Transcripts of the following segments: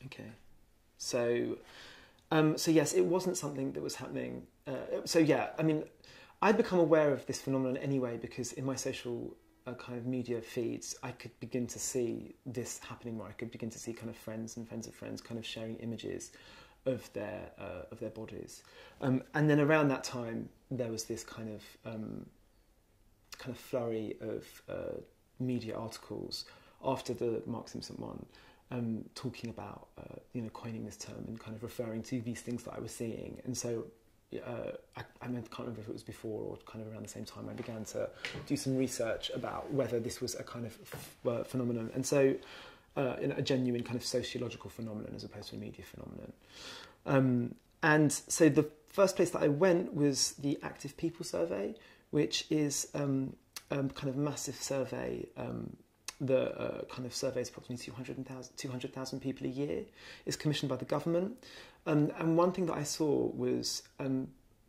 Okay. So, so yes, it wasn't something that was happening. So yeah, I mean, I'd become aware of this phenomenon anyway because in my social kind of media feeds, I could begin to see this happening more. I could begin to see kind of friends and friends of friends kind of sharing images of their bodies, and then around that time there was this kind of flurry of media articles after the Mark Simpson one, talking about coining this term and kind of referring to these things that I was seeing, and so. I can't remember if it was before or kind of around the same time I began to do some research about whether this was a kind of phenomenon, and so a genuine kind of sociological phenomenon as opposed to a media phenomenon. And so the first place that I went was the Active People Survey, which is kind of massive survey that kind of surveys approximately 200,000 people a year. It's commissioned by the government. And one thing that I saw was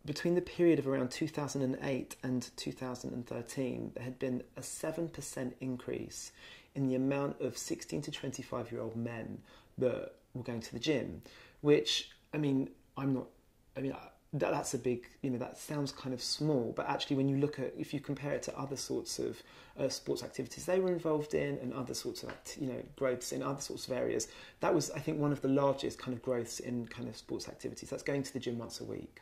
between the period of around 2008 and 2013, there had been a 7% increase in the amount of 16 to 25-year-old men that were going to the gym, which, that's a big, that sounds kind of small, but actually when you look at, if you compare it to other sorts of sports activities they were involved in and other sorts of, growths in other sorts of areas, that was, I think, one of the largest kind of growths in kind of sports activities. That's going to the gym once a week.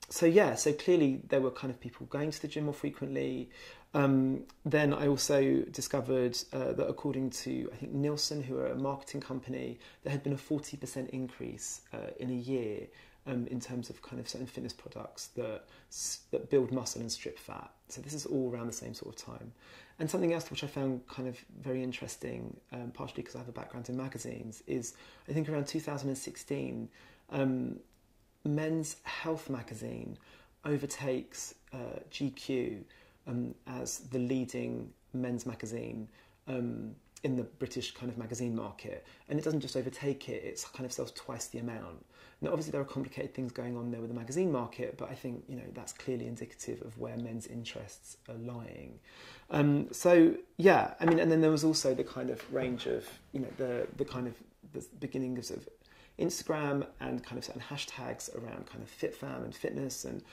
So clearly there were kind of people going to the gym more frequently. Then I also discovered that according to, I think, Nielsen, who are a marketing company, there had been a 40% increase in a year in terms of kind of certain fitness products that build muscle and strip fat. So this is all around the same sort of time. And something else which I found kind of very interesting, partially because I have a background in magazines, is I think around 2016, Men's Health magazine overtakes GQ as the leading men's magazine in the British kind of magazine market. And it doesn't just overtake it, it's kind of sells twice the amount. Now, obviously, there are complicated things going on there with the magazine market, but I think, that's clearly indicative of where men's interests are lying. And then there was also the kind of range of, the kind of the beginning of sort of Instagram and kind of certain hashtags around kind of FitFam and fitness, and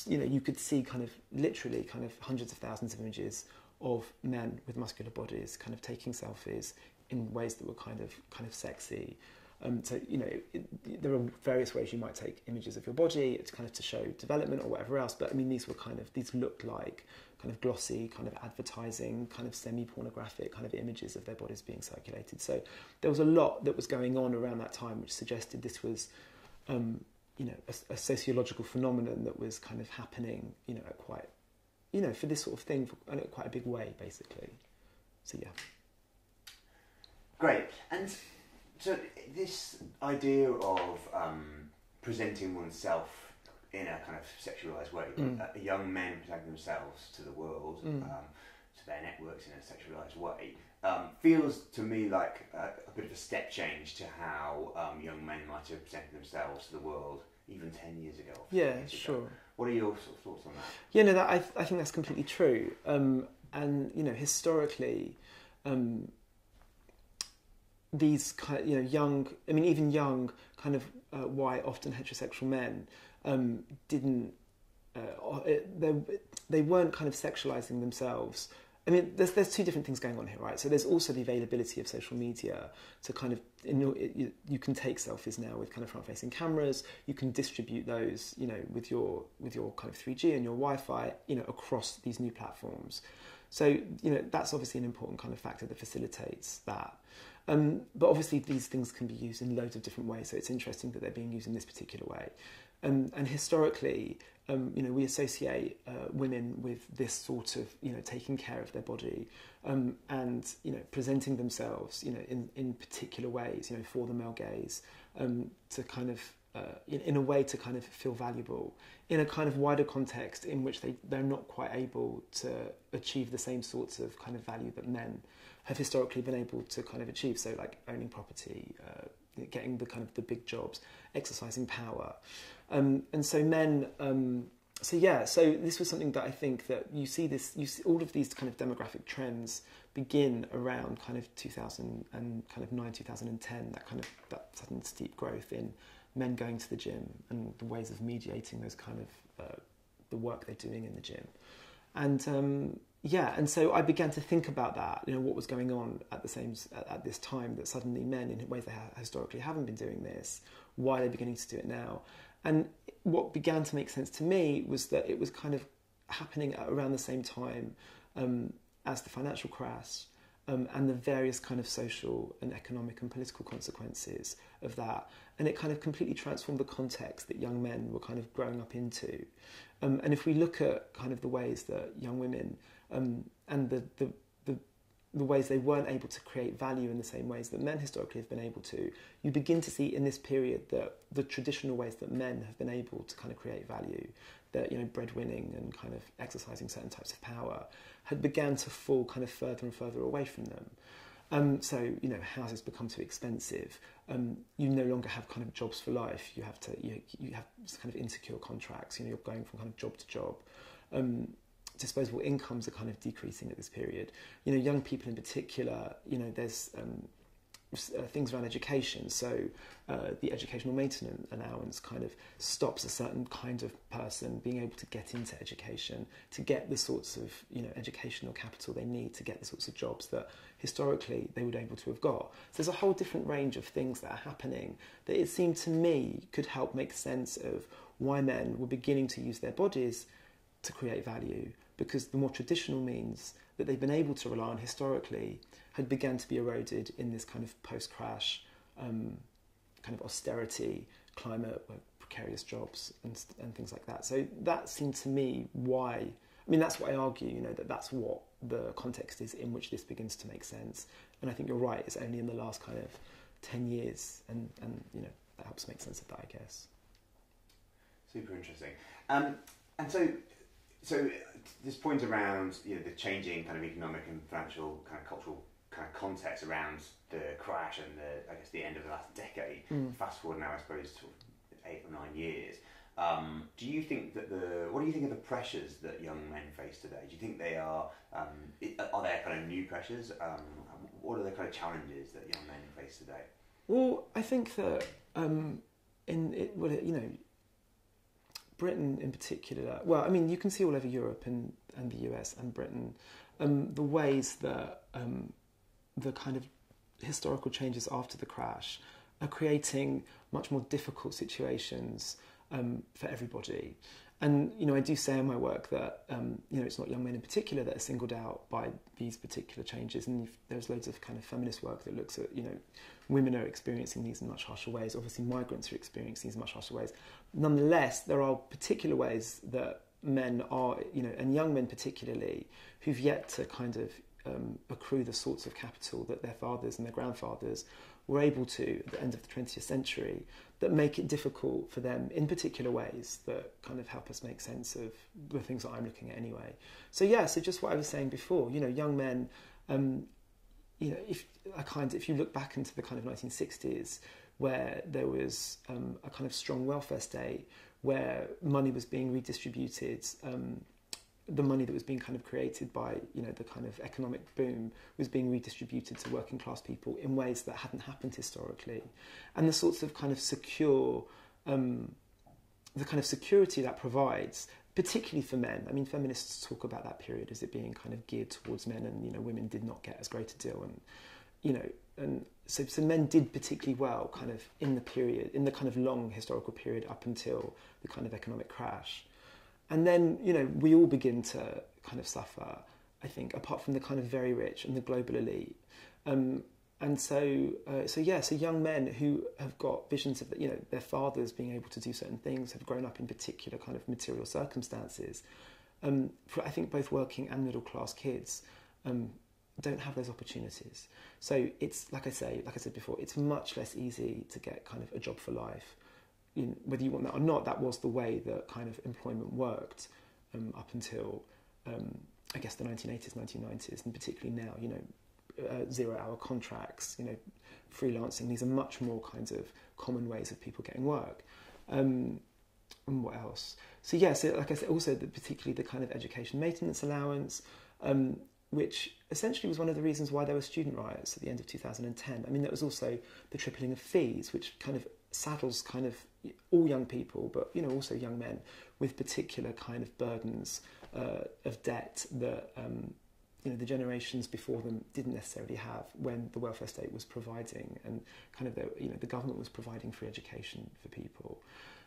you could see kind of literally kind of hundreds of thousands of images of men with muscular bodies kind of taking selfies in ways that were kind of sexy. There are various ways you might take images of your body. It's kind of to show development or whatever else. But I mean, these looked like kind of glossy, kind of advertising, kind of semi-pornographic kind of images of their bodies being circulated. So there was a lot that was going on around that time, which suggested this was, a sociological phenomenon that was kind of happening, at quite, for this sort of thing, in quite a big way, basically. So yeah. Great. And so this idea of presenting oneself in a kind of sexualised way, young men presenting themselves to the world, to their networks in a sexualised way, feels to me like a bit of a step change to how young men might have presented themselves to the world even 10 years ago. Yeah, years sure. Ago. What are your sort of thoughts on that? Yeah, no, I think that's completely true. And historically, these kind of, young, even young kind of white, often heterosexual men didn't, they weren't kind of sexualizing themselves. There's two different things going on here, right? So there's also the availability of social media to kind of, you can take selfies now with kind of front-facing cameras. You can distribute those, with your kind of 3G and your Wi-Fi, across these new platforms. So, that's obviously an important kind of factor that facilitates that. But obviously these things can be used in loads of different ways. So it's interesting that they're being used in this particular way. And historically, we associate women with this sort of, taking care of their body and, presenting themselves, in particular ways, for the male gaze, to kind of, in a way to kind of feel valuable in a kind of wider context in which they're not quite able to achieve the same sorts of kind of value that men have historically been able to kind of achieve. So like owning property, getting the kind of the big jobs, exercising power. And so men, so this was something that I think that you see all of these kind of demographic trends begin around kind of 2000 and kind of 2010, that sudden steep growth in men going to the gym and the ways of mediating those kind of the work they're doing in the gym. And so I began to think about that, what was going on at this time, that suddenly men, in ways they historically haven't been doing this, why they're beginning to do it now. And what began to make sense to me was that it was kind of happening at around the same time as the financial crash, and the various kind of social and economic and political consequences of that. And it kind of completely transformed the context that young men were kind of growing up into. And if we look at kind of the ways that young women and the ways they weren't able to create value in the same ways that men historically have been able to, you begin to see in this period that the traditional ways that men have been able to kind of create value, that breadwinning and kind of exercising certain types of power, had began to fall kind of further and further away from them. So houses become too expensive. You no longer have kind of jobs for life. You have kind of insecure contracts. You're going from kind of job to job. Disposable incomes are kind of decreasing at this period. Young people in particular, there's things around education. So the educational maintenance allowance kind of stops a certain kind of person being able to get into education, to get the sorts of educational capital they need to get the sorts of jobs that historically they would be able to have got. So there's a whole different range of things that are happening that it seemed to me could help make sense of why men were beginning to use their bodies to create value, because the more traditional means that they've been able to rely on historically had begun to be eroded in this kind of post-crash kind of austerity climate, where precarious jobs and things like that. So that seemed to me that's what I argue, that's what the context is in which this begins to make sense. And I think you're right, it's only in the last kind of 10 years and that helps make sense of that, I guess. Super interesting. And so this point around the changing kind of economic and financial kind of cultural kind of context around the crash and the end of the last decade. Fast forward now, I suppose, sort of 8 or 9 years. Do you think that what do you think of the pressures that young men face today? Do you think they are there kind of new pressures? What are the kind of challenges that young men face today? Well, I think that Britain in particular, you can see all over Europe and the US and Britain, the ways that the kind of historical changes after the crash are creating much more difficult situations for everybody. And, I do say in my work that, it's not young men in particular that are singled out by these particular changes. And there's loads of kind of feminist work that looks at, women are experiencing these in much harsher ways. Obviously, migrants are experiencing these in much harsher ways. Nonetheless, there are particular ways that men are, and young men particularly, who've yet to kind of accrue the sorts of capital that their fathers and their grandfathers were able to at the end of the 20th century, that make it difficult for them in particular ways that kind of help us make sense of the things that I'm looking at anyway. So just what I was saying before, young men, if you look back into the kind of 1960s, where there was a kind of strong welfare state, where money was being redistributed, the money that was being kind of created by, the kind of economic boom was being redistributed to working class people in ways that hadn't happened historically. And the sorts of kind of secure, the kind of security that provides, particularly for men. I mean, feminists talk about that period as it being kind of geared towards men, and, women did not get as great a deal. And, so men did particularly well kind of in the kind of long historical period up until the kind of economic crash. And then, we all begin to kind of suffer, I think, apart from the kind of very rich and the global elite. So young men who have got visions of, their fathers being able to do certain things, have grown up in particular kind of material circumstances. For, I think, both working and middle class kids don't have those opportunities. So it's, like I said before, it's much less easy to get kind of a job for life. Whether you want that or not, that was the way that kind of employment worked up until, I guess, the 1980s, 1990s, and particularly now, 0-hour contracts, freelancing. These are much more kinds of common ways of people getting work. and what else? So yeah, so like I said, also particularly the kind of education maintenance allowance, which essentially was one of the reasons why there were student riots at the end of 2010. I mean, there was also the tripling of fees, which kind of saddles kind of all young people, but also young men, with particular kind of burdens of debt that the generations before them didn't necessarily have when the welfare state was providing, and kind of the government was providing free education for people.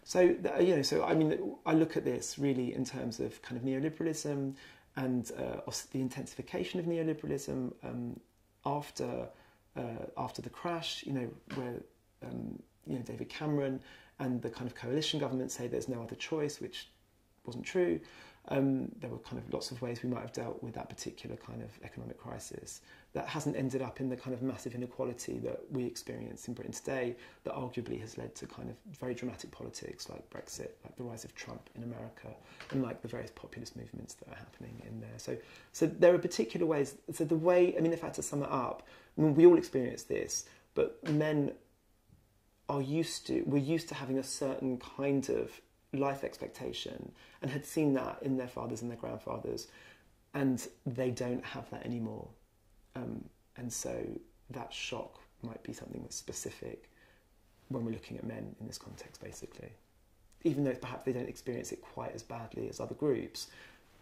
So so I mean, I look at this really in terms of kind of neoliberalism and the intensification of neoliberalism after the crash. Where David Cameron and the kind of coalition government say there's no other choice, which wasn't true. There were kind of lots of ways we might have dealt with that particular kind of economic crisis that hasn't ended up in the kind of massive inequality that we experience in Britain today, that arguably has led to kind of very dramatic politics like Brexit, like the rise of Trump in America, and like the various populist movements that are happening in there. So there are particular ways. So the way, I mean, if I had to sum it up, I mean, we all experience this, but men we're used to having a certain kind of life expectation, and had seen that in their fathers and their grandfathers, and they don't have that anymore. And so that shock might be something that's specific when we're looking at men in this context, basically. Even though perhaps they don't experience it quite as badly as other groups,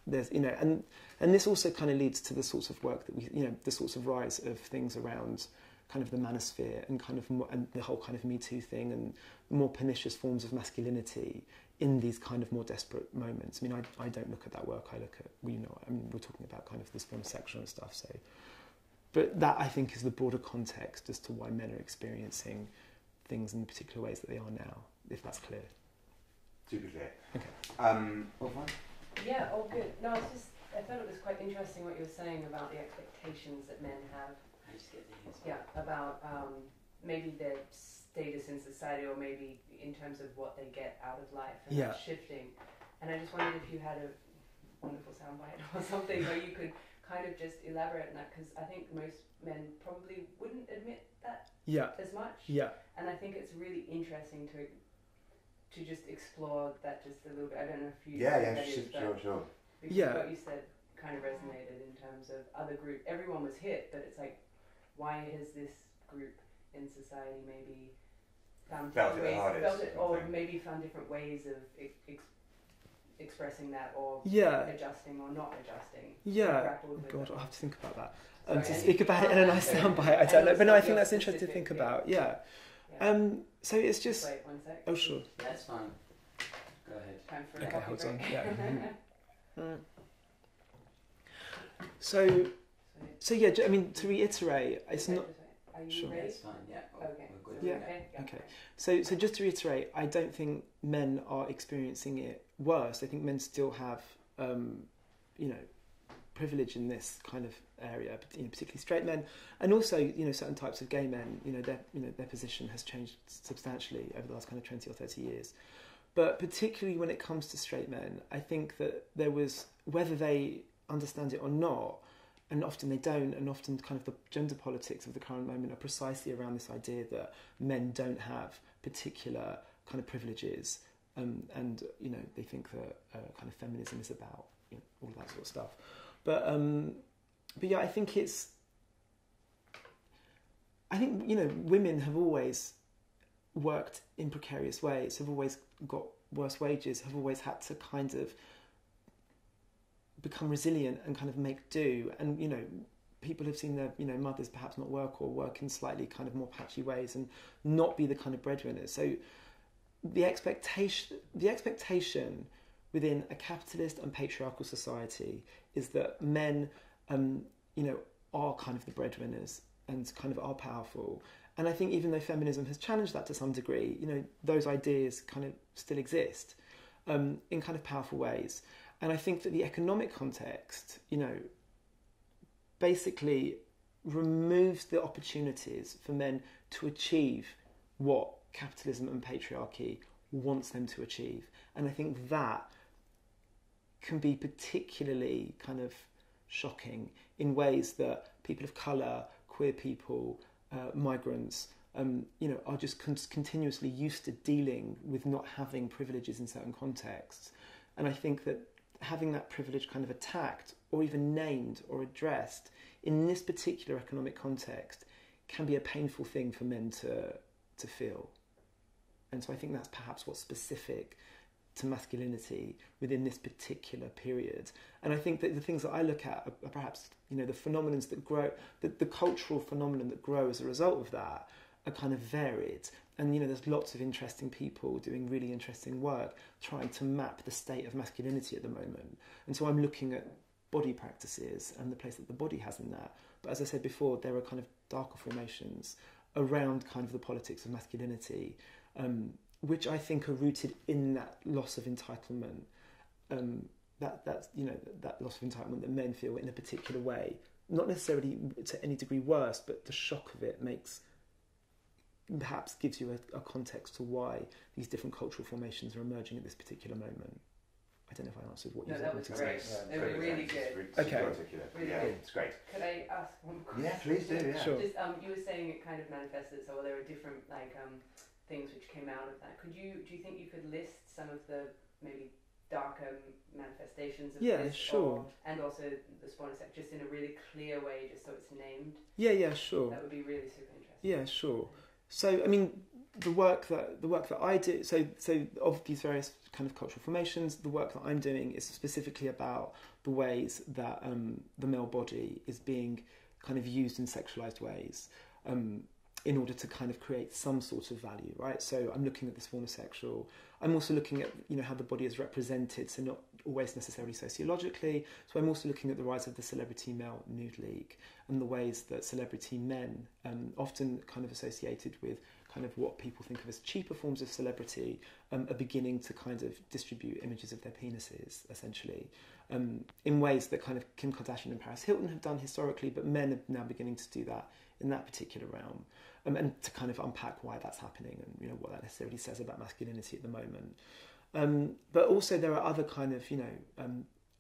there's and this also kind of leads to the sorts of work that we the sorts of rise of things around kind of the manosphere and kind of and the whole kind of Me Too thing, and more pernicious forms of masculinity in these kind of more desperate moments. I mean, I don't look at that work. I look at, I mean, we're talking about kind of this form of sexual and stuff. So, but that I think is the broader context as to why men are experiencing things in particular ways that they are now. If that's clear. Super clear. Okay. Yeah. All good. No, I thought it was quite interesting what you were saying about the expectations that men have. Yeah, about maybe their status in society, or maybe in terms of what they get out of life, and that's shifting. And I just wondered if you had a wonderful soundbite or something where you could kind of just elaborate on that, because I think most men probably wouldn't admit that as much. Yeah. And I think it's really interesting to just explore that just a little bit. I don't know if you sure. Because what you said kind of resonated in terms of other group. Everyone was hit, but it's like, why has this group in society maybe found different ways, or maybe found different ways of expressing that, or adjusting or not adjusting? Yeah. Oh God, I'll have to think about that. To speak about it in a nice soundbite, I don't know. But no, I think that's interesting to think about. Yeah. So it's just. Wait 1 sec. Oh sure. That's fine. Go ahead. Time for okay, hold on. break. Yeah. So yeah, I mean, to reiterate, it's not. Are you Sure. ready? That's fine. Yeah. Okay. We're good. Yeah. Okay. So just to reiterate, I don't think men are experiencing it worse. I think men still have, privilege in this kind of area, particularly straight men, and also certain types of gay men. Their position has changed substantially over the last kind of 20 or 30 years. But particularly when it comes to straight men, I think that there was, whether they understand it or not, and often they don't, and often kind of the gender politics of the current moment are precisely around this idea that men don't have particular kind of privileges, and they think that kind of feminism is about all of that sort of stuff. But yeah, I think women have always worked in precarious ways, have always got worse wages, have always had to kind of become resilient and kind of make do, and people have seen their mothers perhaps not work, or work in slightly kind of more patchy ways, and not be the kind of breadwinners. So the expectation within a capitalist and patriarchal society is that men are kind of the breadwinners and kind of are powerful. And I think even though feminism has challenged that to some degree, those ideas kind of still exist in kind of powerful ways. And I think that the economic context, basically removes the opportunities for men to achieve what capitalism and patriarchy wants them to achieve. And I think that can be particularly kind of shocking in ways that people of colour, queer people, migrants are just continuously used to dealing with not having privileges in certain contexts. And I think that having that privilege kind of attacked or even named or addressed in this particular economic context can be a painful thing for men to feel. And so I think that's perhaps what's specific to masculinity within this particular period. And I think that the things that I look at are perhaps, the phenomenons that grow, the cultural phenomenon that grow as a result of that are kind of varied. And, there's lots of interesting people doing really interesting work trying to map the state of masculinity at the moment. And so I'm looking at body practices and the place that the body has in that. But as I said before, there are kind of darker formations around kind of the politics of masculinity, which I think are rooted in that loss of entitlement, that loss of entitlement that men feel in a particular way, not necessarily to any degree worse, but the shock of it perhaps gives you a context to why these different cultural formations are emerging at this particular moment. I don't know if I answered what you said. No, that was great. They were really good. Okay. Really yeah, good. it's great. Could I ask one question? Yeah, please do. Yeah. Sure. Just, you were saying it kind of manifested, so there were different things which came out of that. Do you think you could list some of the maybe darker manifestations of Yeah, this? sure. And also the spawn effect, just in a really clear way, just so it's named? Yeah, sure. That would be really super interesting. Yeah, sure. So, I mean, the work that I do, so of these various kind of cultural formations, the work that I'm doing is specifically about the ways that the male body is being kind of used in sexualized ways in order to kind of create some sort of value, right? So I'm looking at this form of sexual. I'm also looking at, how the body is represented, so not always necessarily sociologically. So I'm also looking at the rise of the celebrity male nude league and the ways that celebrity men, often kind of associated with kind of what people think of as cheaper forms of celebrity, are beginning to kind of distribute images of their penises, essentially, in ways that kind of Kim Kardashian and Paris Hilton have done historically, but men are now beginning to do that in that particular realm, and to kind of unpack why that's happening and what that necessarily says about masculinity at the moment. But also there are other kind of,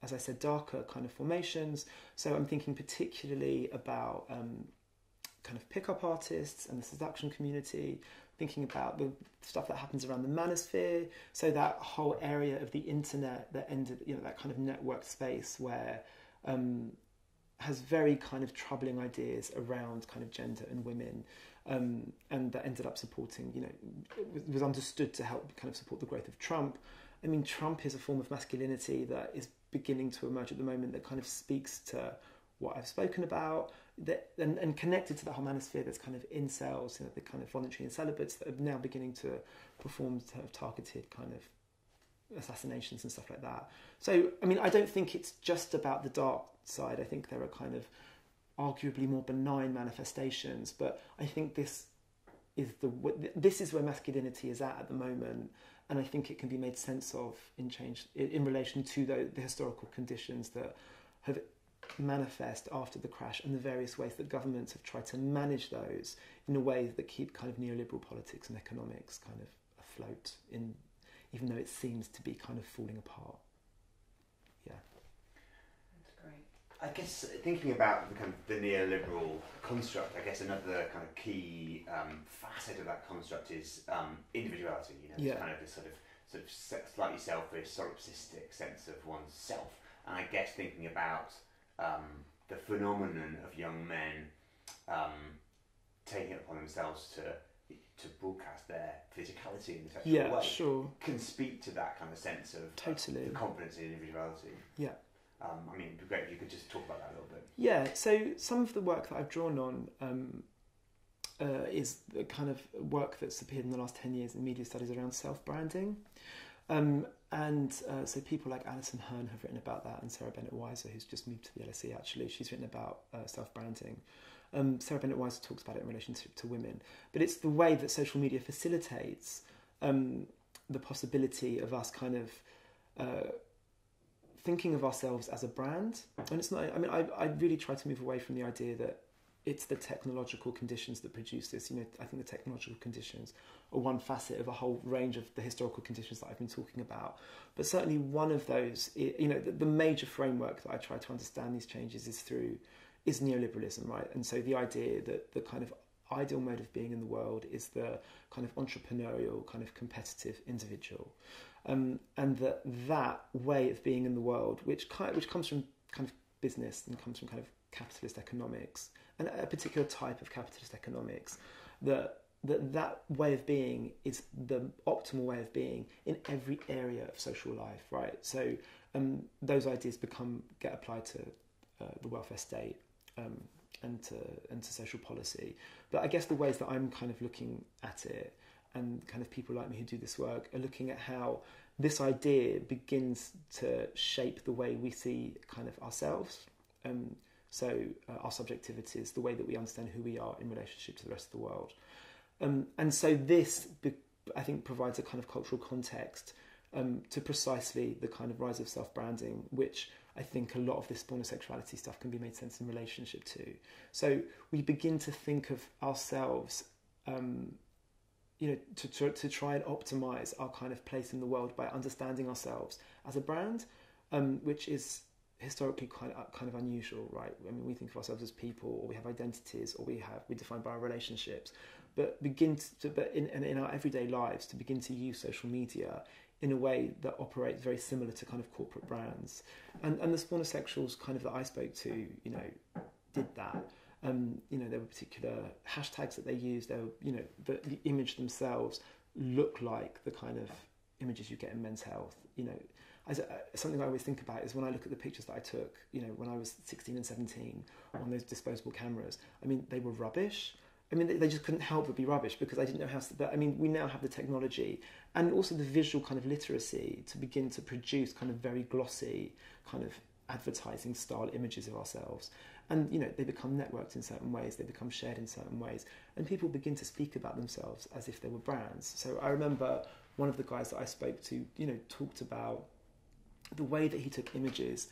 as I said, darker kind of formations. So I'm thinking particularly about kind of pickup artists and the seduction community, thinking about the stuff that happens around the manosphere, so that whole area of the internet that ended, that kind of networked space where has very kind of troubling ideas around kind of gender and women, and that ended up supporting, was understood to help kind of support the growth of Trump. I mean, Trump is a form of masculinity that is beginning to emerge at the moment that kind of speaks to what I've spoken about, and connected to the whole manosphere. There's kind of incels, the kind of voluntary and celibates that are now beginning to perform sort of targeted kind of assassinations and stuff like that. So, I mean, I don't think it's just about the dark side. I think there are kind of arguably more benign manifestations, but I think this is where masculinity is at the moment, and I think it can be made sense of in relation to the historical conditions that have manifest after the crash and the various ways that governments have tried to manage those in a way that keep kind of neoliberal politics and economics kind of afloat, even though it seems to be kind of falling apart. Yeah. That's great. I guess thinking about the neoliberal construct, I guess another kind of key facet of that construct is individuality. Kind of this sort of slightly selfish, solipsistic sense of oneself. And I guess thinking about the phenomenon of young men taking it upon themselves to broadcast their physicality in a sexual way, sure, can speak to that kind of sense of totally confidence in individuality. Yeah. I mean, it'd be great if you could just talk about that a little bit. Yeah, so some of the work that I've drawn on is the kind of work that's appeared in the last 10 years in media studies around self-branding. So people like Alison Hearn have written about that, and Sarah Bennett-Weiser, who's just moved to the LSE actually, she's written about self-branding. Sarah Bennett-Weiser talks about it in relation to women, but it's the way that social media facilitates the possibility of us kind of thinking of ourselves as a brand. And it's not, I mean, I really try to move away from the idea that it's the technological conditions that produce this. I think the technological conditions are one facet of a whole range of the historical conditions that I've been talking about. But certainly one of those, the major framework that I try to understand these changes is neoliberalism, right? And so the idea that the kind of ideal mode of being in the world is the kind of entrepreneurial, kind of competitive individual, and that way of being in the world, which comes from kind of business and comes from kind of capitalist economics and a particular type of capitalist economics, that way of being is the optimal way of being in every area of social life, right? So those ideas get applied to the welfare state and to social policy. But I guess the ways that I'm kind of looking at it, and kind of people like me who do this work, are looking at how this idea begins to shape the way we see kind of ourselves. So our subjectivities, the way that we understand who we are in relationship to the rest of the world. And so this, I think, provides a kind of cultural context to precisely the kind of rise of self-branding, which I think a lot of this born of sexuality stuff can be made sense in relationship to. So we begin to think of ourselves, to try and optimize our kind of place in the world by understanding ourselves as a brand, which is historically kind of unusual, right? I mean, we think of ourselves as people, or we have identities, or we're defined by our relationships. But in our everyday lives, to begin to use social media in a way that operates very similar to kind of corporate brands, and the Spawnersexuals kind of that I spoke to, did that. There were particular hashtags that they used. There were, the image themselves look like the kind of images you get in Men's Health. Something I always think about is when I look at the pictures that I took, when I was 16 and 17 on those disposable cameras. I mean, they were rubbish. I mean, they just couldn't help but be rubbish because I didn't know how to... But I mean, we now have the technology and also the visual kind of literacy to begin to produce kind of very glossy kind of advertising style images of ourselves. And, they become networked in certain ways, they become shared in certain ways, and people begin to speak about themselves as if they were brands. So I remember one of the guys that I spoke to, talked about the way that he took images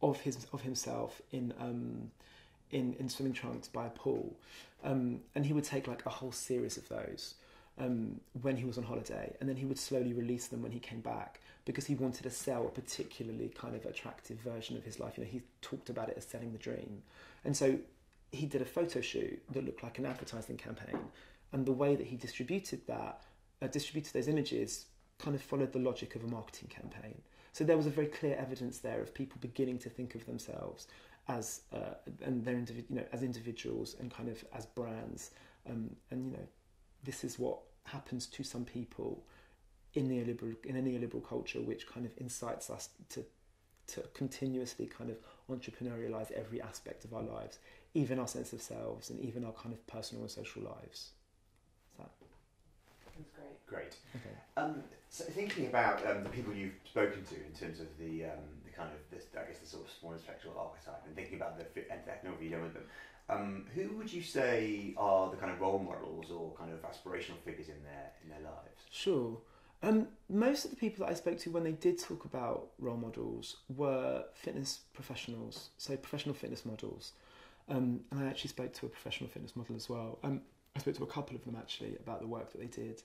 of himself in swimming trunks by a pool, and he would take like a whole series of those when he was on holiday, and then he would slowly release them when he came back because he wanted to sell a particularly kind of attractive version of his life. He talked about it as selling the dream, and so he did a photo shoot that looked like an advertising campaign, and the way that he distributed those images kind of followed the logic of a marketing campaign. So there was a very clear evidence there of people beginning to think of themselves as as individuals and kind of as brands, and this is what happens to some people in a neoliberal culture, which kind of incites us to continuously kind of entrepreneurialize every aspect of our lives, even our sense of selves and even our kind of personal and social lives. That's great. Great. Okay. So thinking about the people you've spoken to in terms of the kind of this, I guess the sort of Spawnersexual archetype, and thinking about the ethnography you've done with them, who would you say are the kind of role models or kind of aspirational figures in their lives? Sure. Most of the people that I spoke to when they did talk about role models were fitness professionals, so professional fitness models. And I actually spoke to a professional fitness model as well. I spoke to a couple of them actually about the work that they did,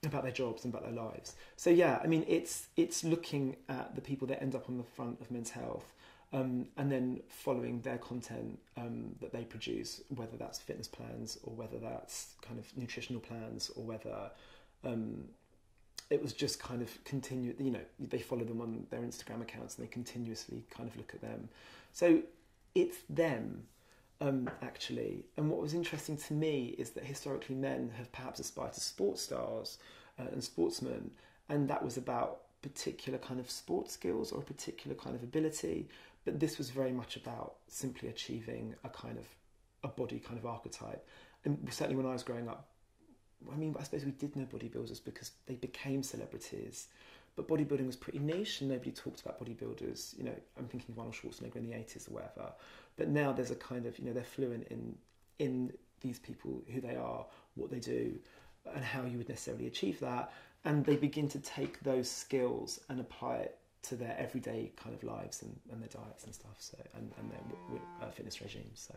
about their jobs and about their lives. So yeah, I mean, it's looking at the people that end up on the front of Men's Health, and then following their content that they produce, whether that's fitness plans or whether that's kind of nutritional plans or whether it was just kind of they follow them on their Instagram accounts and they continuously kind of look at them. So it's them. Actually, and what was interesting to me is that historically men have perhaps aspired to sports stars and sportsmen, and that was about particular kind of sports skills or a particular kind of ability, but this was very much about simply achieving a body kind of archetype. And certainly when I was growing up, I mean, I suppose we did know bodybuilders because they became celebrities, but bodybuilding was pretty niche and nobody talked about bodybuilders. I'm thinking of Arnold Schwarzenegger in the 80s or whatever. But now there's a kind of, they're fluent in these people, who they are, what they do, and how you would necessarily achieve that. And they begin to take those skills and apply it to their everyday kind of lives and their diets and stuff, so and their fitness regimes. So,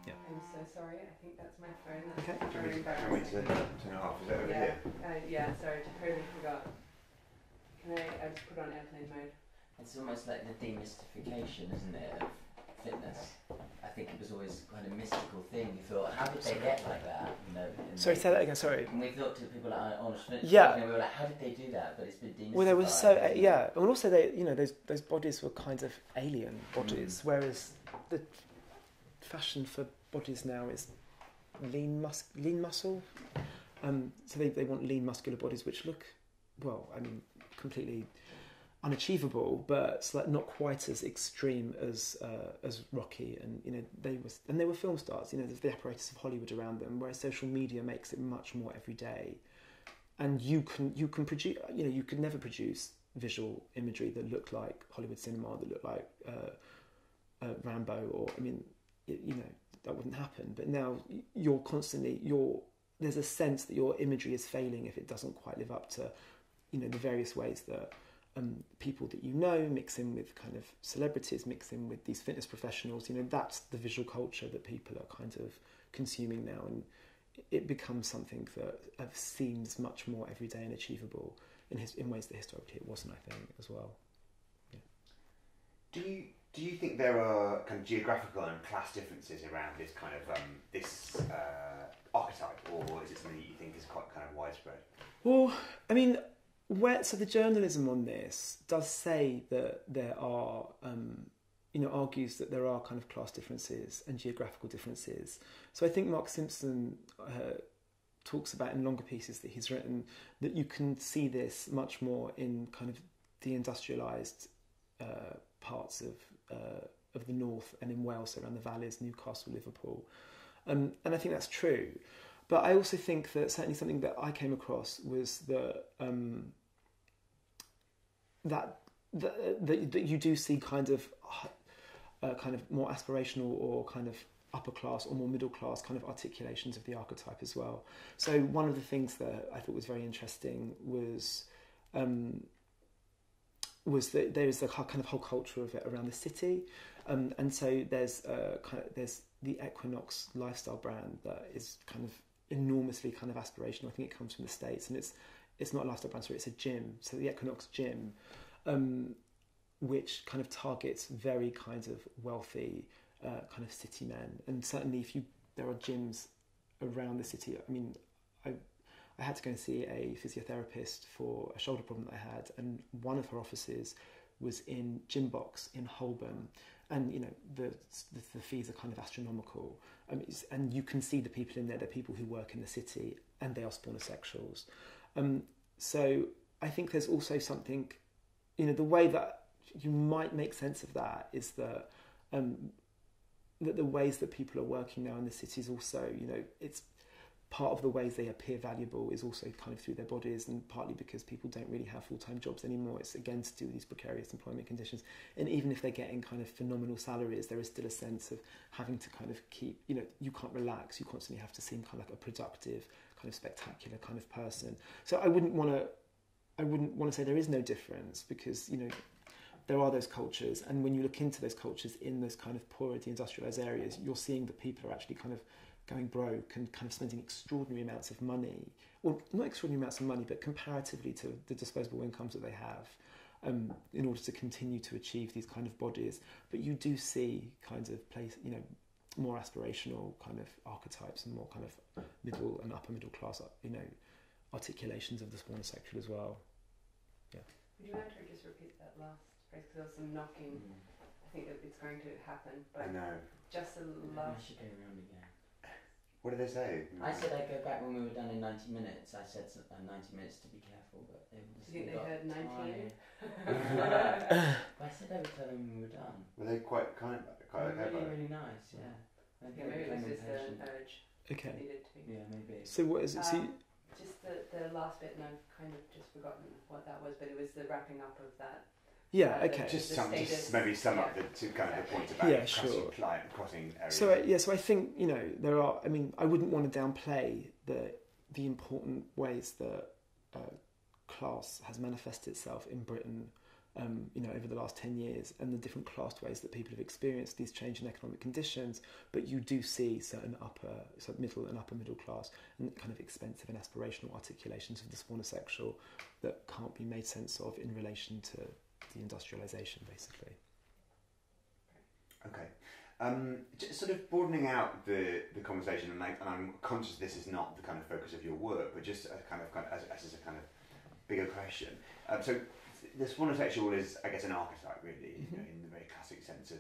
yeah. I'm so sorry, I think that's my phone. That's Okay. very Can we embarrassing. turn it off? Is that over here? Yeah, sorry, totally forgot. Can I just put on airplane mode? It's almost like the demystification, isn't it, of fitness? I think it was always kind of mystical thing. You thought, how did they get like that? You know. Sorry, say that again. Sorry. And we thought to people like Arnold Schwarzenegger, Yeah. and we were like, how did they do that? But it's been demystified. Well, they were so and also they, you know, those bodies were kind of alien bodies, whereas the fashion for bodies now is lean muscle. So they want lean muscular bodies which look, well, I mean, completely unachievable, but like not quite as extreme as Rocky, and you know they were film stars. You know, there's the apparatus of Hollywood around them, whereas social media makes it much more everyday. And you can produce, you know, you could never produce visual imagery that looked like Hollywood cinema, that looked like Rambo, or I mean, you know, that wouldn't happen. But now there's a sense that your imagery is failing if it doesn't quite live up to, you know, the various ways that people that you know mix in with kind of celebrities, mix in with these fitness professionals. You know, that's the visual culture that people are kind of consuming now, and it becomes something that seems much more everyday and achievable in ways that historically it wasn't, I think, as well. Yeah. Do you think there are kind of geographical and class differences around this kind of this archetype, or is it something that you think is quite kind of widespread? Well, I mean, so the journalism on this does say that there are, you know, argues that there are kind of class differences and geographical differences. So I think Mark Simpson talks about in longer pieces that he's written that you can see this much more in kind of the industrialised parts of the north and in Wales, around the valleys, Newcastle, Liverpool, and I think that's true. But I also think that certainly something that I came across was that that you do see kind of more aspirational or kind of upper class or more middle class kind of articulations of the archetype as well. So one of the things that I thought was very interesting was that there is a kind of whole culture of it around the city, and so there's the Equinox lifestyle brand that is kind of enormously kind of aspirational. I think it comes from the States, and it's not a lifestyle brand, sorry, it's a gym. So the Equinox gym, which kind of targets very kinds of wealthy kind of city men. And certainly there are gyms around the city. I mean, I had to go and see a physiotherapist for a shoulder problem that I had, and one of her offices was in Gymbox in Holborn, and you know the fees are kind of astronomical, and you can see the people in there. They're people who work in the city, and they are spawnosexuals. So I think there's also something, you know, the way that you might make sense of that is that that the ways that people are working now in the cities also, you know, it's part of the ways they appear valuable is also kind of through their bodies, and partly because people don't really have full-time jobs anymore. It's again to do with these precarious employment conditions. And even if they're getting kind of phenomenal salaries, there is still a sense of having to kind of keep, you know, you can't relax. You constantly have to seem kind of like a productive, kind of spectacular kind of person. So I wouldn't want to say there is no difference, because, you know, there are those cultures, and when you look into those cultures in those kind of poorer deindustrialised areas, you're seeing that people are actually kind of going broke and kind of spending extraordinary amounts of money, well, not extraordinary amounts of money, but comparatively to the disposable incomes that they have, in order to continue to achieve these kind of bodies. But you do see kinds of you know, more aspirational kind of archetypes and more kind of middle and upper middle class, you know, articulations of the spawnosexual as well. Yeah. Would you mind to just repeat that last phrase, because there was some knocking. I think that it's going to happen, but I know. just a I last. should go around again. What did they say? I said I'd go back when we were done in 90 minutes. I said 90 minutes to be careful, but they Do you think they heard 19? I said I would tell them when we were done. Were they quite kind? Quite okay about it? Really nice, yeah. I think Yeah, maybe it was they just became an urge Okay. that needed to be. Yeah, maybe. So what is it? So Just the last bit, and I've kind of just forgotten what that was, but it was the wrapping up of that. yeah, the- okay. Just the maybe status, sum up yeah. to kind of the point about Yeah, sure. crossing areas. So I think, you know, there are. I mean, I wouldn't want to downplay the important ways that class has manifested itself in Britain, you know, over the last 10 years, and the different class ways that people have experienced these changing economic conditions. But you do see certain middle and upper middle class and kind of expensive and aspirational articulations of the spawnosexual that can't be made sense of in relation to the industrialisation, basically. Okay. Just sort of broadening out the conversation, and I'm conscious this is not the kind of focus of your work, but just a kind of as a kind of bigger question. So the swanosexual is, I guess, an archetype, really, you know, in the very classic sense of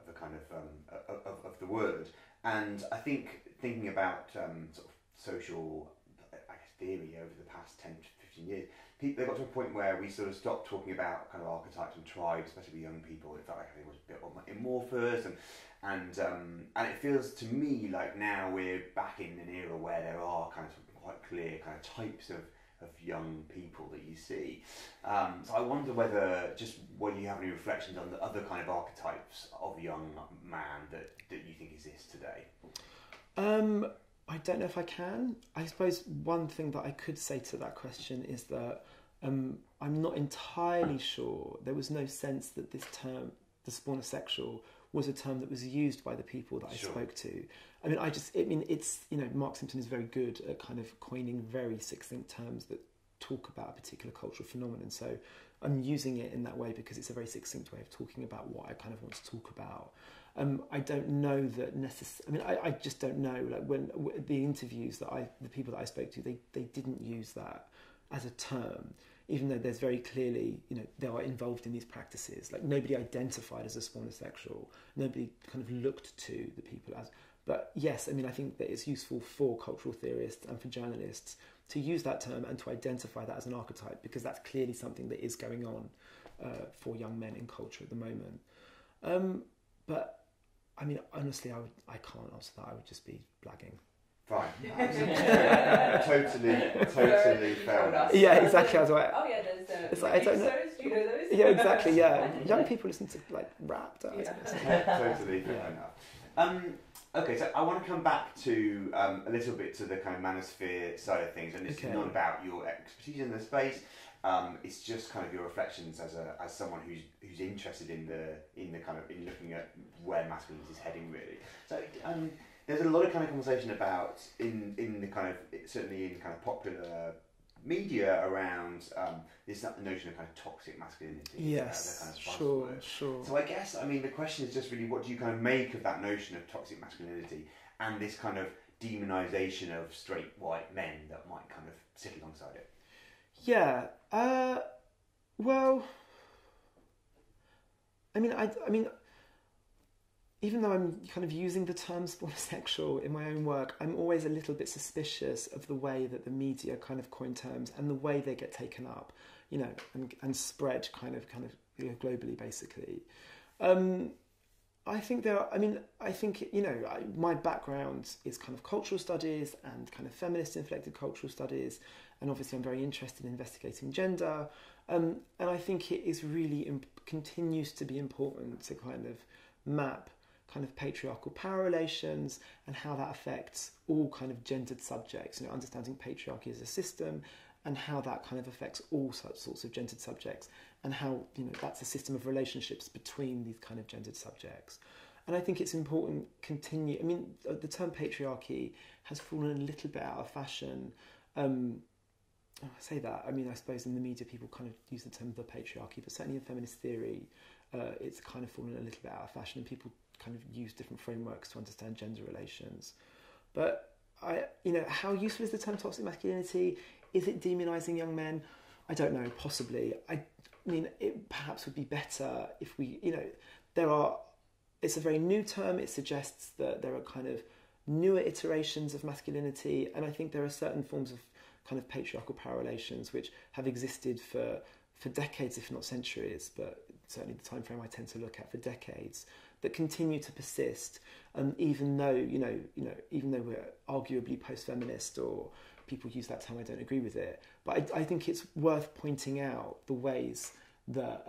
the kind of the word. And I think thinking about sort of social, I guess, theory over the past 10 to 15 years, they got to a point where we sort of stopped talking about kind of archetypes and tribes, especially with young people. It felt like it was a bit amorphous, and it feels to me like now we're back in an era where there are kind of quite clear kind of types of young people that you see. So I wonder whether you have any reflections on the other kind of archetypes of young man that you think exist today. I don't know if I can. I suppose one thing that I could say to that question is that I'm not entirely sure. There was no sense that this term, the spawnosexual, was a term that was used by the people that I spoke to. I mean, it's, you know, Mark Simpson is very good at kind of coining very succinct terms that talk about a particular cultural phenomenon. So I'm using it in that way because it's a very succinct way of talking about what I kind of want to talk about. I don't know that I just don't know. Like when the interviews the people that I spoke to, they didn't use that as a term, even though there's very clearly, you know, they are involved in these practices. Like nobody identified as a spawnosexual. Nobody kind of looked to the people as. But yes, I mean, I think that it's useful for cultural theorists and for journalists to use that term and to identify that as an archetype, because that's clearly something that is going on for young men in culture at the moment. But I mean, honestly, I can't answer that. I would just be blagging. Fine. totally fair enough. Yeah, exactly. I was like, oh yeah, there's it's like, I don't know. Do you know those? Yeah, exactly. Yeah, young people listen to like rap. Don't Totally fair enough. Okay, so I want to come back to a little bit to the kind of manosphere side of things, and it's not about your expertise in the space. It's just kind of your reflections as someone who's interested in the kind of in looking at where masculinity is heading, really. So there's a lot of kind of conversation about in the kind of certainly in kind of popular media around this notion of kind of toxic masculinity. Yes, kind of sure. So I guess, I mean, the question is just really, what do you kind of make of that notion of toxic masculinity and this kind of demonisation of straight white men that might kind of sit alongside it? Yeah. Well, I mean, even though I'm kind of using the term spawnosexual in my own work, I'm always a little bit suspicious of the way that the media kind of coin terms and the way they get taken up, you know, and spread kind of you know, globally, basically. I think you know, my background is kind of cultural studies and kind of feminist-inflected cultural studies, and obviously I'm very interested in investigating gender, and I think it is really continues to be important to kind of map kind of patriarchal power relations and how that affects all kind of gendered subjects, you know, understanding patriarchy as a system and how that kind of affects all such sorts of gendered subjects, and how, you know, that's a system of relationships between these kind of gendered subjects. And I think it's important I mean, the term patriarchy has fallen a little bit out of fashion. I say that, I mean, I suppose in the media people kind of use the term the patriarchy, but certainly in feminist theory, it's kind of fallen a little bit out of fashion, and people kind of use different frameworks to understand gender relations. But you know, how useful is the term toxic masculinity? Is it demonising young men? I don't know, possibly. I mean, it perhaps would be better if we, you know, it's a very new term. It suggests that there are kind of newer iterations of masculinity, and I think there are certain forms of kind of patriarchal power relations which have existed for decades, if not centuries, but certainly the time frame I tend to look at, for decades, that continue to persist, even though even though we're arguably post-feminist, or people use that term, I don't agree with it. But I think it's worth pointing out the ways that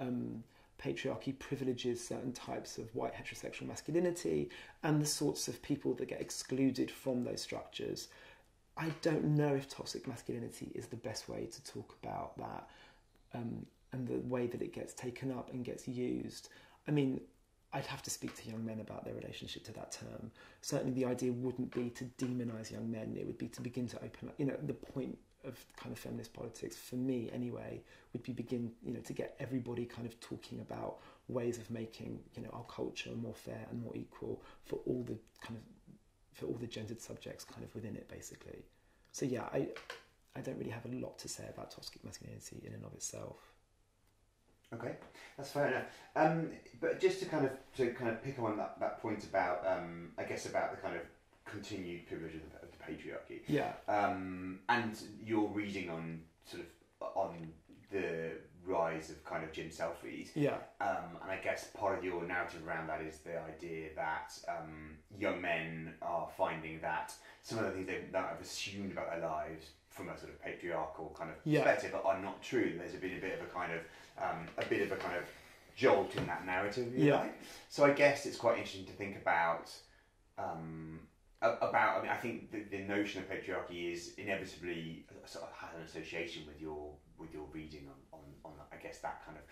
patriarchy privileges certain types of white heterosexual masculinity and the sorts of people that get excluded from those structures. I don't know if toxic masculinity is the best way to talk about that, and the way that it gets taken up and gets used. I mean, I'd have to speak to young men about their relationship to that term. Certainly the idea wouldn't be to demonise young men. It would be to begin to open up, you know, the point of kind of feminist politics, for me anyway, would be begin, to get everybody kind of talking about ways of making, our culture more fair and more equal for all the gendered subjects kind of within it, basically. So yeah, I don't really have a lot to say about toxic masculinity in and of itself. Okay, that's fair enough. But just to kind of pick up on that point about, I guess, about the kind of continued privilege of the patriarchy. Yeah. And your reading on the rise of kind of gym selfies. Yeah. And I guess part of your narrative around that is the idea that young men are finding that some of the things they have assumed about their lives from a sort of patriarchal kind of perspective are not true. There's been a bit of a kind of jolt in that narrative. Right? So I guess it's quite interesting to think about. I mean, I think the notion of patriarchy is inevitably sort of has an association with your reading on I guess that kind of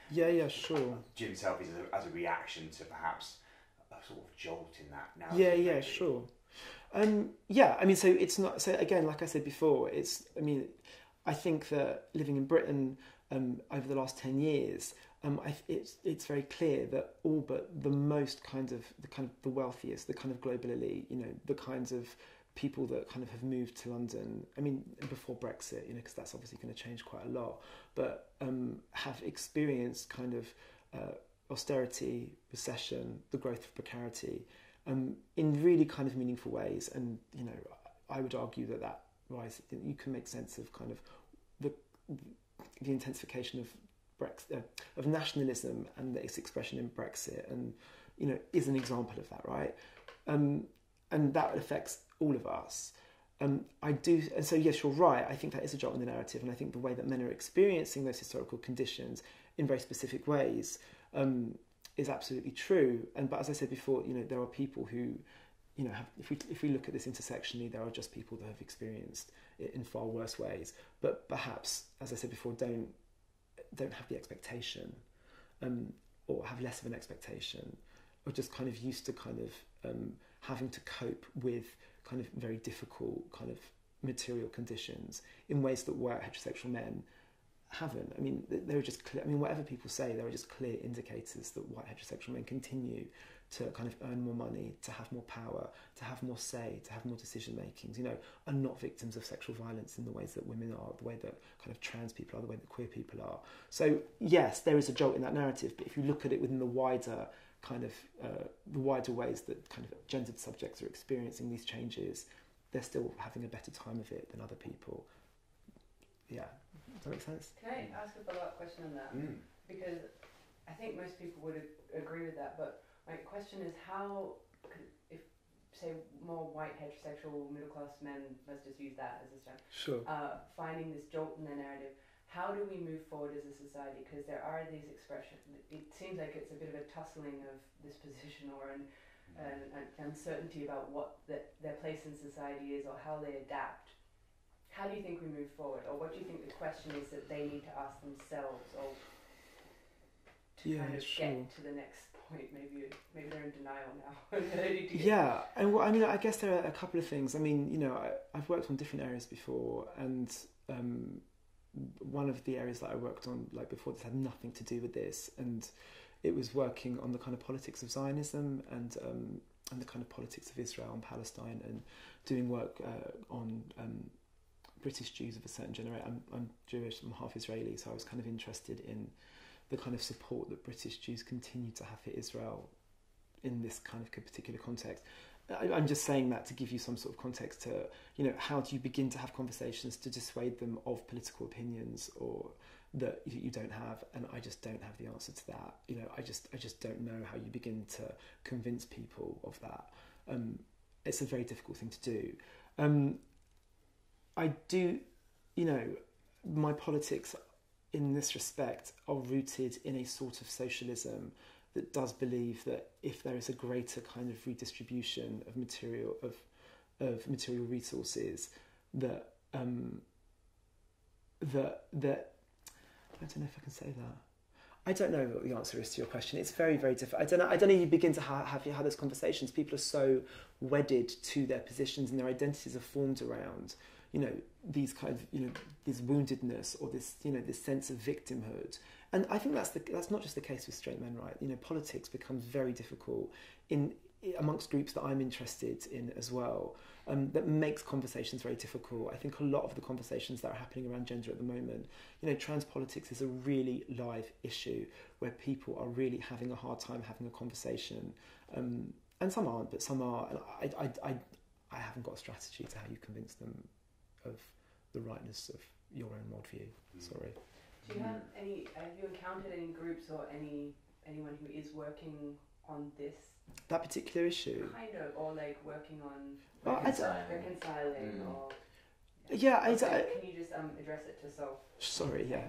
sure gym selfies as a reaction to perhaps a sort of jolt in that narrative. Sure. I mean, so it's not, so again, like I said before, I think that living in Britain over the last 10 years, it's very clear that all but the most the wealthiest, the kind of global elite, the kinds of people that kind of have moved to London, I mean, before Brexit, because that's obviously going to change quite a lot, but have experienced kind of austerity, recession, the growth of precarity, in really kind of meaningful ways. And, I would argue that rise, you can make sense of kind of the intensification of Brexit, of nationalism and its expression in Brexit, and, is an example of that, right? And that affects all of us. And so yes, you're right. I think that is a jolt in the narrative, and I think the way that men are experiencing those historical conditions in very specific ways is absolutely true. But as I said before, there are people who, have, if we look at this intersectionally, there are just people that have experienced it in far worse ways, but perhaps, as I said before, don't have the expectation, or have less of an expectation, or just kind of used to kind of having to cope with kind of very difficult kind of material conditions in ways that white heterosexual men haven't. I mean, there are just clear, whatever people say, there are just clear indicators that white heterosexual men continue to kind of earn more money, to have more power, to have more say, to have more decision makings, are not victims of sexual violence in the ways that women are, the way that kind of trans people are, the way that queer people are. So yes, there is a jolt in that narrative, but if you look at it within the wider kind of the wider ways that kind of gendered subjects are experiencing these changes, they're still having a better time of it than other people. Yeah, does that make sense? Can I ask a follow-up question on that? Because I think most people would agree with that, but my question is how, if say more white heterosexual middle-class men, let's just use that as a term, sure, finding this jolt in the narrative, how do we move forward as a society? Because there are these expressions. It seems like it's a bit of a tussling of this position, or an uncertainty about what their place in society is, or how they adapt. How do you think we move forward, or what do you think the question is that they need to ask themselves, or to kind of get to the next point? Maybe they're in denial now. And I guess there are a couple of things. I've worked on different areas before, and one of the areas that I worked on before this had nothing to do with this, and it was working on the kind of politics of Zionism and the kind of politics of Israel and Palestine, and doing work on British Jews of a certain generation. I'm Jewish, I'm half Israeli, so I was kind of interested in the kind of support that British Jews continue to have for Israel in this kind of particular context. I'm just saying that to give you some sort of context to, how do you begin to have conversations to dissuade them of political opinions or that you don't have, and I just don't have the answer to that. I just don't know how you begin to convince people of that. It's a very difficult thing to do. I do, my politics in this respect are rooted in a sort of socialism that does believe that if there is a greater kind of redistribution of material resources, that I don't know if I can say that. I don't know what the answer is to your question. It's very, very difficult. I don't know. You begin to have those conversations. People are so wedded to their positions, and their identities are formed around, these kind of, this woundedness or this, this sense of victimhood. And I think that's not just the case with straight men, right? Politics becomes very difficult amongst groups that I'm interested in as well. That makes conversations very difficult. I think a lot of the conversations that are happening around gender at the moment, trans politics is a really live issue where people are really having a hard time having a conversation. And some aren't, but some are. And I haven't got a strategy to how you convince them of the rightness of your own worldview. Sorry. Do you have you encountered any groups or anyone who is working on this? That particular issue? Kind of, or like working on reconciling or... Yeah, can you just address it to self? Sorry, yeah.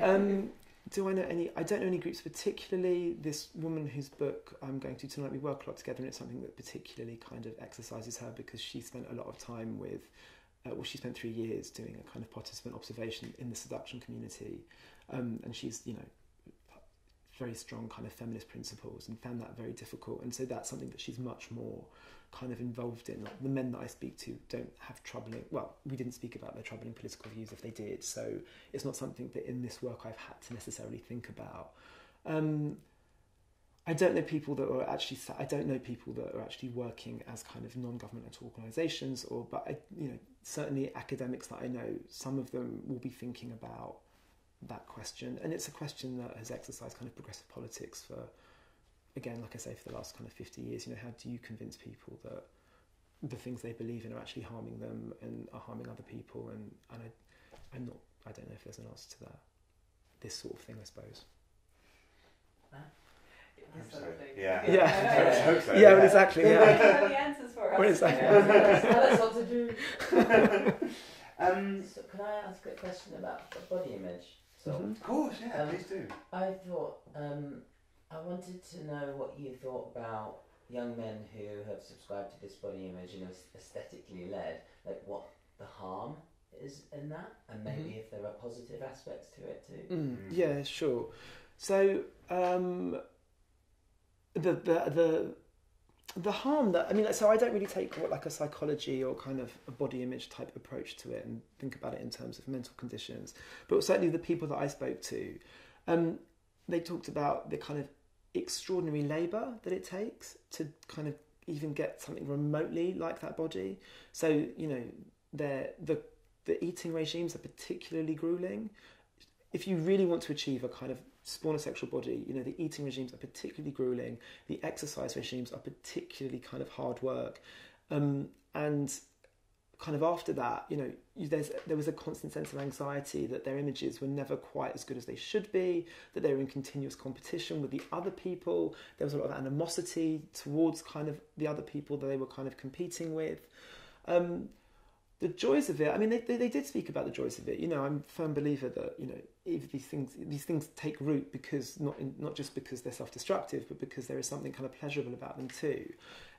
No, do I know any? I don't know any groups particularly. This woman whose book I'm going to tonight, we work a lot together, and it's something that particularly kind of exercises her because she spent a lot of time with. She spent 3 years doing a kind of participant observation in the seduction community, and she's very strong kind of feminist principles and found that very difficult, and so that's something that she's much more kind of involved in. Like the men that I speak to don't have troubling, well, we didn't speak about their troubling political views if they did, so it's not something that in this work I've had to necessarily think about. I don't know people that are actually working as kind of non-governmental organisations, but certainly academics that I know, some of them will be thinking about that question, and it's a question that has exercised kind of progressive politics for, again, like I say, for the last kind of 50 years. How do you convince people that the things they believe in are actually harming them and are harming other people? And I don't know if there's an answer to that. This sort of thing, I suppose. Yeah. I hope so. Yeah, well, exactly. You Yeah. have the answers for us. Well, exactly. Tell us what to do. So can I ask a question about the body image? So, Of course, yeah, please do. I thought, I wanted to know what you thought about young men who have subscribed to this body image and is aesthetically led, like what the harm is in that, and maybe if there are positive aspects to it too. Yeah, sure. So the harm that so I don't really take like a psychology or kind of a body image type approach to it and think about it in terms of mental conditions, but certainly the people that I spoke to, they talked about the kind of extraordinary labour that it takes to kind of even get something remotely like that body. So the eating regimes are particularly grueling. If you really want to achieve a kind of spawnosexual body, the eating regimes are particularly grueling. The exercise regimes are particularly kind of hard work, and kind of after that, there was a constant sense of anxiety that their images were never quite as good as they should be, that they were in continuous competition with the other people. There was a lot of animosity towards kind of the other people that they were kind of competing with. The joys of it, they did speak about the joys of it. I'm a firm believer that, if these things take root because not just because they're self-destructive, but because there is something kind of pleasurable about them too.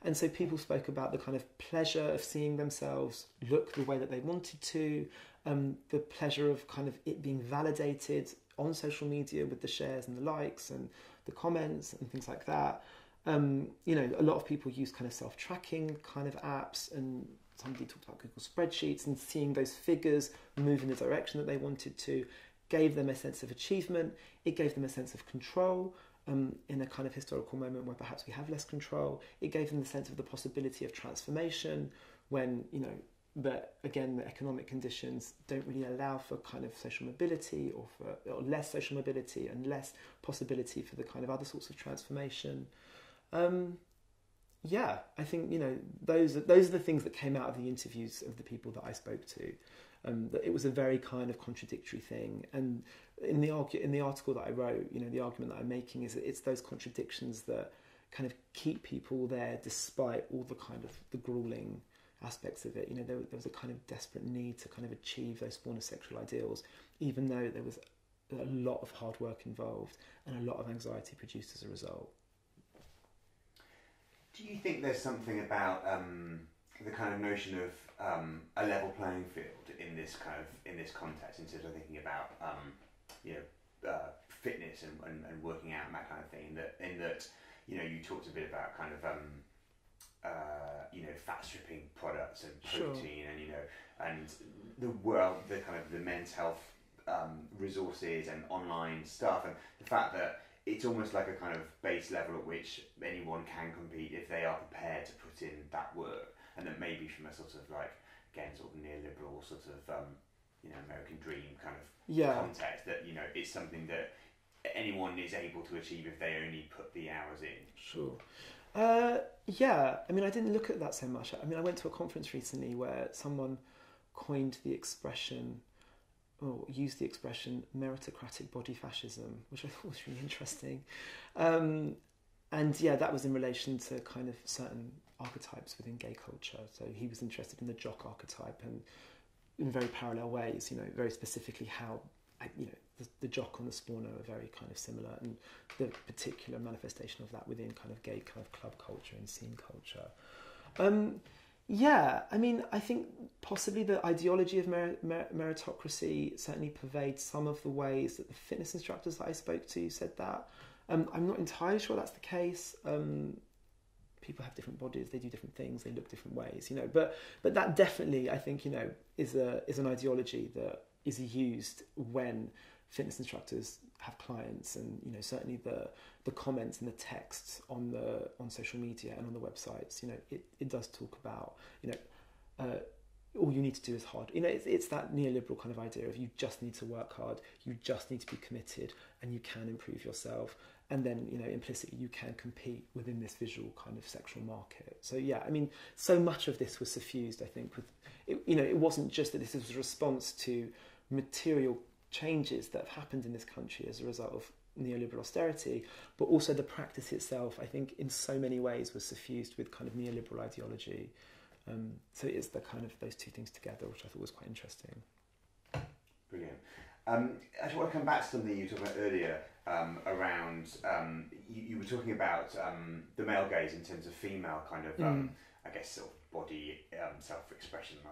And so people spoke about the kind of pleasure of seeing themselves look the way that they wanted to, the pleasure of kind of it being validated on social media with the shares and the likes and the comments and things like that. A lot of people use kind of self-tracking kind of apps, and somebody talked about Google spreadsheets, and seeing those figures move in the direction that they wanted to gave them a sense of achievement. It gave them a sense of control in a kind of historical moment where perhaps we have less control. It gave them the sense of the possibility of transformation when, the economic conditions don't really allow for kind of social mobility or less social mobility and less possibility for the kind of other sorts of transformation. Yeah, I think those are the things that came out of the interviews of the people that I spoke to. That it was a very kind of contradictory thing, and in the article that I wrote, the argument that I'm making is that it's those contradictions that kind of keep people there despite all the kind of the grueling aspects of it. There was a kind of desperate need to kind of achieve those spawnosexual ideals, even though there was a lot of hard work involved and a lot of anxiety produced as a result. Do you think there's something about the kind of notion of a level playing field in this context, instead of thinking about fitness and working out and that kind of thing? In that you talked a bit about kind of fat stripping products and Sure. protein, and the world, the kind of the men's health resources and online stuff, and the fact that it's almost like a kind of base level at which anyone can compete if they are prepared to put in that work, and that maybe from a sort of neoliberal sort of American dream kind of context, that it's something that anyone is able to achieve if they only put the hours in. Sure. Yeah, I mean, I didn't look at that so much. I mean, I went to a conference recently where someone coined the expression, or used the expression, meritocratic body fascism, which I thought was really interesting. And yeah, that was in relation to kind of certain archetypes within gay culture. So he was interested in the jock archetype, and in very parallel ways, very specifically how, the jock and the spawner are very kind of similar, and the particular manifestation of that within kind of gay kind of club culture and scene culture. Yeah, I mean, I think possibly the ideology of meritocracy certainly pervades some of the ways that the fitness instructors that I spoke to said that. I'm not entirely sure that's the case. People have different bodies, they do different things, they look different ways, But that definitely, I think, is an ideology that is used when fitness instructors have clients, and certainly the comments and the texts on social media and on the websites, it does talk about all you need to do is hard. It's that neoliberal kind of idea of you just need to work hard, you just need to be committed, and you can improve yourself, and then implicitly you can compete within this visual kind of sexual market. So yeah, I mean, so much of this was suffused, I think, with it wasn't just that this was a response to material changes that have happened in this country as a result of neoliberal austerity, but also the practice itself, I think, in so many ways was suffused with kind of neoliberal ideology. So it is the kind of those two things together, which I thought was quite interesting. Brilliant. I just want to come back to something you were talking about earlier around, you were talking about the male gaze in terms of female kind of, I guess, sort of body self-expression, for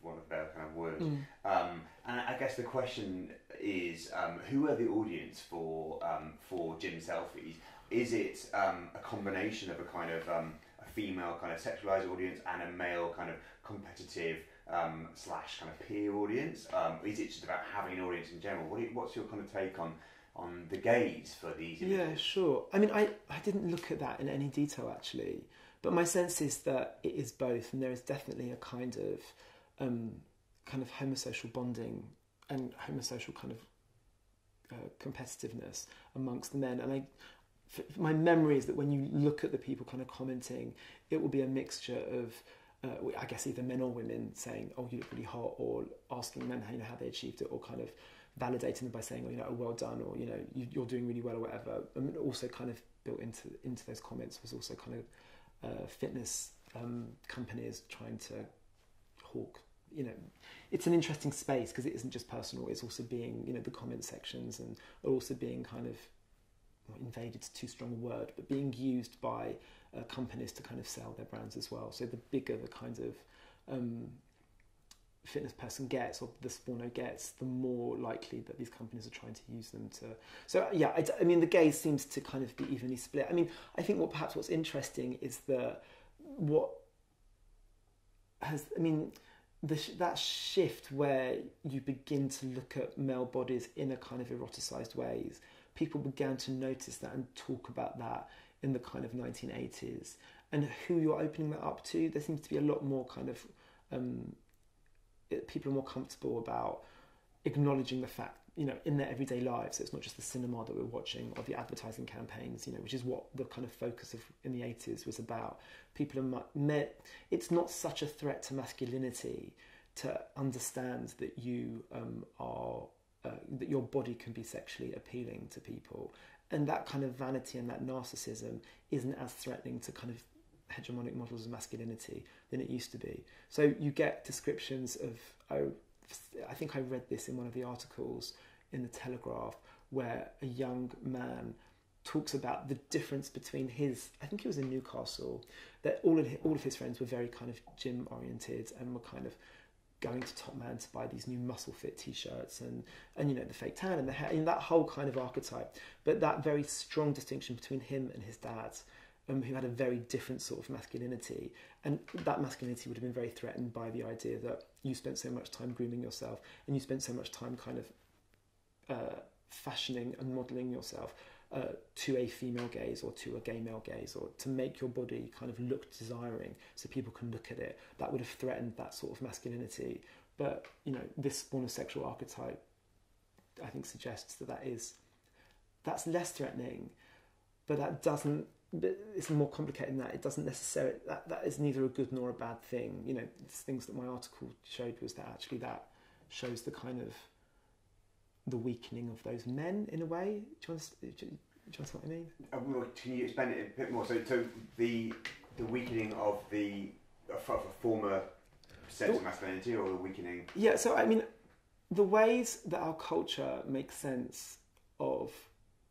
one of their kind of words. And I guess the question is, who are the audience for gym selfies? Is it a combination of a kind of a female kind of sexualized audience and a male kind of competitive / kind of peer audience? Is it just about having an audience in general? What's your kind of take on the gaze for these images? Yeah, sure. I mean, I didn't look at that in any detail actually, but my sense is that it is both, and there is definitely a kind of homosocial bonding and homosocial kind of competitiveness amongst the men. And my memory is that when you look at the people kind of commenting, it will be a mixture of I guess either men or women saying, "Oh, you look really hot," or asking men how they achieved it, or kind of validating them by saying, "Oh, well done," or you're doing really well, or whatever. And also kind of built into those comments was also kind of fitness companies trying to hawk. It's an interesting space because it isn't just personal; it's also being the comment sections, and are also being kind of invaded, too strong a word, but being used by companies to kind of sell their brands as well. So the bigger the kind of fitness person gets, or the spawner gets, the more likely that these companies are trying to use them to. So yeah, I mean, the gaze seems to kind of be evenly split. I mean, I think what's interesting is that that shift where you begin to look at male bodies in a kind of eroticized ways. People began to notice that and talk about that in the kind of 1980s, and who you're opening that up to. There seems to be a lot more kind of people are more comfortable about acknowledging the fact, in their everyday lives. So it's not just the cinema that we're watching or the advertising campaigns, which is what the kind of focus of in the 80s was about. People are it's not such a threat to masculinity to understand that you are. That your body can be sexually appealing to people, and that kind of vanity and that narcissism isn't as threatening to kind of hegemonic models of masculinity than it used to be. So you get descriptions of, I think I read this in one of the articles in the Telegraph, where a young man talks about the difference between I think he was in Newcastle, that all of his friends were very kind of gym oriented and were kind of going to Top Man to buy these new Muscle Fit t-shirts and the fake tan and the hair, that whole kind of archetype. But that very strong distinction between him and his dad who had a very different sort of masculinity, and that masculinity would have been very threatened by the idea that you spent so much time grooming yourself and you spent so much time kind of fashioning and modelling yourself to a female gaze or to a gay male gaze, or to make your body kind of look desiring so people can look at it. That would have threatened that sort of masculinity. But, you know, this spawn of sexual archetype, I think, suggests that's less threatening, but that doesn't, it's more complicated than that. It doesn't necessarily, that is neither a good nor a bad thing. You know, things that my article showed was that actually that shows the kind of the weakening of those men in a way. Do you understand what I mean? Well, can you expand it a bit more? So the weakening of a former sense of masculinity, or the weakening? Yeah, so I mean, the ways that our culture makes sense of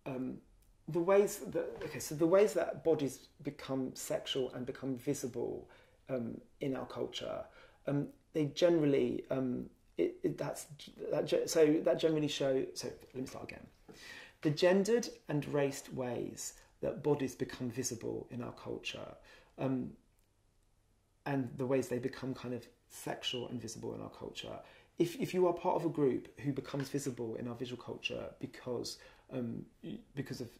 the ways that bodies become sexual and become visible in our culture, they generally that generally show. So let me start again. The gendered and raced ways that bodies become visible in our culture, and the ways they become kind of sexual and visible in our culture. If you are part of a group who becomes visible in our visual culture because of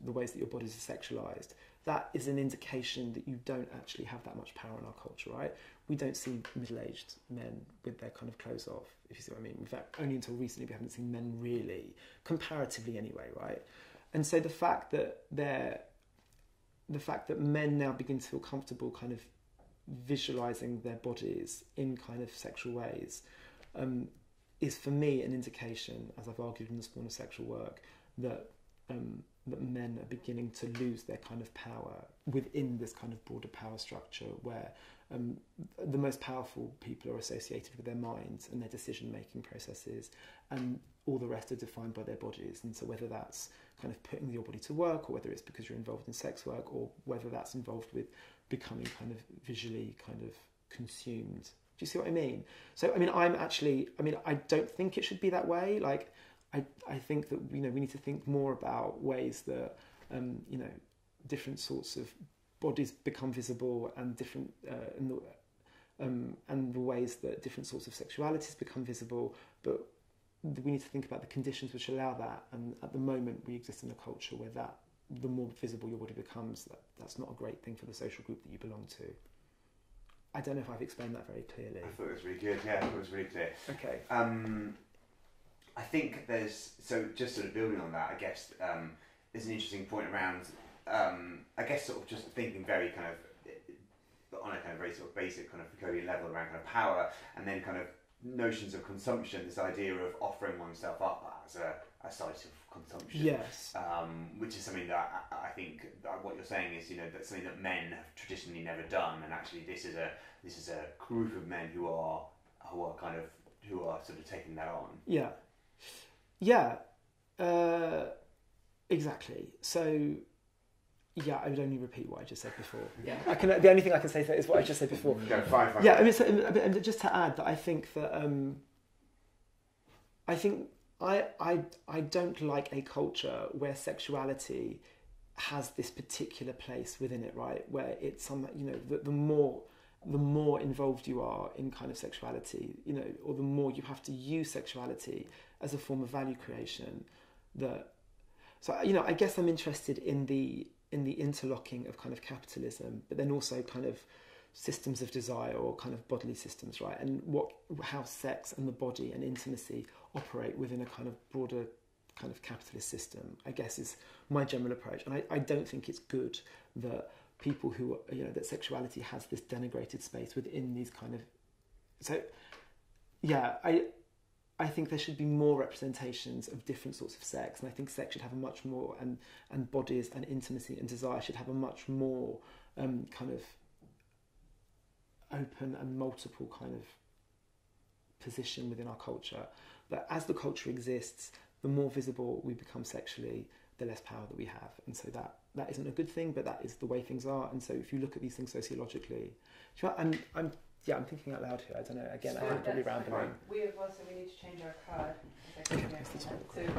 the ways that your bodies are sexualized, that is an indication that you don't actually have that much power in our culture, right? We don't see middle-aged men with their kind of clothes off, if you see what I mean. In fact, only until recently we haven't seen men really, comparatively anyway, right? And so the fact that men now begin to feel comfortable kind of visualizing their bodies in kind of sexual ways is for me an indication, as I've argued in the Spawn of Sexual Work, that men are beginning to lose their kind of power within this kind of broader power structure where the most powerful people are associated with their minds and their decision-making processes, and all the rest are defined by their bodies. And so whether that's kind of putting your body to work, or whether it's because you're involved in sex work, or whether that's involved with becoming kind of visually kind of consumed. Do you see what I mean? So, I mean, I don't think it should be that way. Like, I think that, you know, we need to think more about ways that, you know, different sorts of bodies become visible, and different, and the ways that different sorts of sexualities become visible. But we need to think about the conditions which allow that. And at the moment, we exist in a culture where the more visible your body becomes, that's not a great thing for the social group that you belong to. I don't know if I've explained that very clearly. I thought it was really good. Yeah, I thought it was really clear. Okay. I think so just sort of building on that, I guess there's an interesting point around, I guess sort of just thinking very kind of, on a kind of very sort of basic kind of Foucauldian level around kind of power, and then kind of notions of consumption, this idea of offering oneself up as a site of consumption. Yes. Which is something that I think that what you're saying is, you know, that's something that men have traditionally never done, and actually this is a group of men who are sort of taking that on. Yeah. Yeah. Exactly. So, yeah, I would only repeat what I just said before. Yeah. The only thing I can say is what I just said before. Yeah, fine. Yeah, I mean, and just to add that I think that I don't like a culture where sexuality has this particular place within it, right? Where it's some, you know, the more involved you are in kind of sexuality, you know, or the more you have to use sexuality as a form of value creation. So, you know, I guess I'm interested in the interlocking of kind of capitalism, but then also kind of systems of desire, or kind of bodily systems, right? And how sex and the body and intimacy operate within a kind of broader kind of capitalist system, I guess, is my general approach. And I don't think it's good that people who, you know, that sexuality has this denigrated space within these kind of... So, yeah, I think there should be more representations of different sorts of sex, and I think sex should have a much more, and bodies and intimacy and desire should have a much more kind of open and multiple kind of position within our culture. But as the culture exists, the more visible we become sexually, the less power that we have. And so that isn't a good thing, but that is the way things are. And so if you look at these things sociologically, I'm thinking out loud here. I don't know. Again, So I'm probably that's rambling. We need to change our card. Okay, let's do it. So